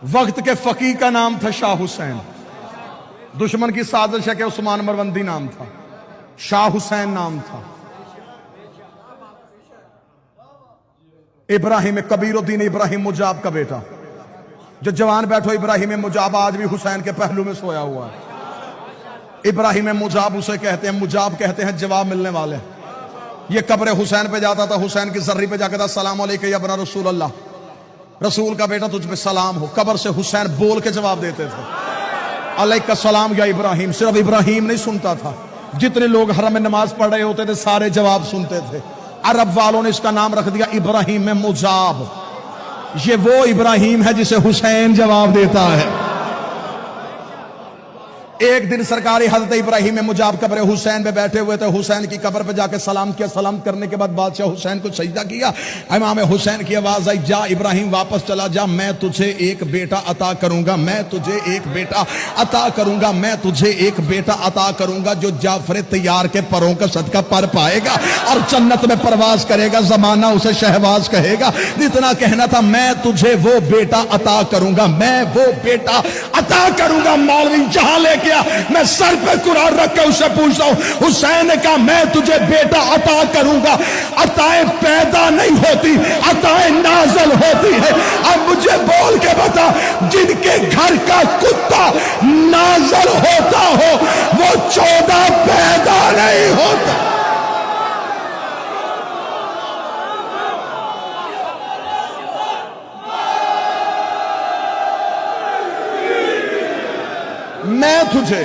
وقت کے فقیہ کا نام تھا شاہ حسین. دشمن کی سازش ہے کہ عثمان مروندی نام تھا، شاہ حسین نام تھا. ابراہیم کبیر الدین ابراہیم مجاب کا بیٹا. جو جوان بیٹھو ابراہیم مجاب آج بھی حسین کے پہلو میں سویا ہوا ہے. ابراہیم مجاب اسے کہتے ہیں، مجاب کہتے ہیں جواب ملنے والے. یہ قبر حسین پہ جاتا تھا، حسین کی زرری پہ جا کے تھا السلام علیکم یا ابن رسول اللہ، رسول کا بیٹا تجھ پہ سلام ہو. قبر سے حسین بول کے جواب دیتے تھے علیک السلام یا ابراہیم. صرف ابراہیم نہیں سنتا تھا، جتنے لوگ حرم میں نماز پڑھ رہے ہوتے تھے سارے جواب سنتے تھے. عرب والوں نے اس کا نام رکھ دیا ابراہیم مجاب. یہ وہ ابراہیم ہے جسے حسین جواب دیتا ہے. ایک دن سرکاری حضرت ابراہیم مجاب قبر حسین پہ بیٹھے ہوئے تھے. حسین کی قبر پہ جا کے سلام کیا. سلام کرنے کے بعد بادشاہ حسین کو سجدہ کیا. امام حسین کی آواز آئی، جا ابراہیم واپس چلا جا، میں تجھے ایک بیٹا عطا کروں گا، میں تجھے ایک بیٹا عطا کروں گا، میں تجھے ایک بیٹا عطا کروں گا جو جعفر طیار کے پروں کا صدقہ پر پائے گا اور جنت میں پرواز کرے گا. زمانہ اسے شہباز کہے گا. اتنا کہنا تھا، میں تجھے وہ بیٹا عطا کروں گا، میں وہ بیٹا عطا کروں گا. مولوی جہاں لے کے میں سر پہ قرآن رکھ کے اسے پوچھتا ہوں. حسین نے کہا میں تجھے بیٹا عطا کروں گا. عطائیں پیدا نہیں ہوتی، عطائیں نازل ہوتی ہے. اب مجھے بول کے بتا، جن کے گھر کا کتا نازل ہوتا ہو وہ 14 پیدا نہیں ہوتا. میں تجھے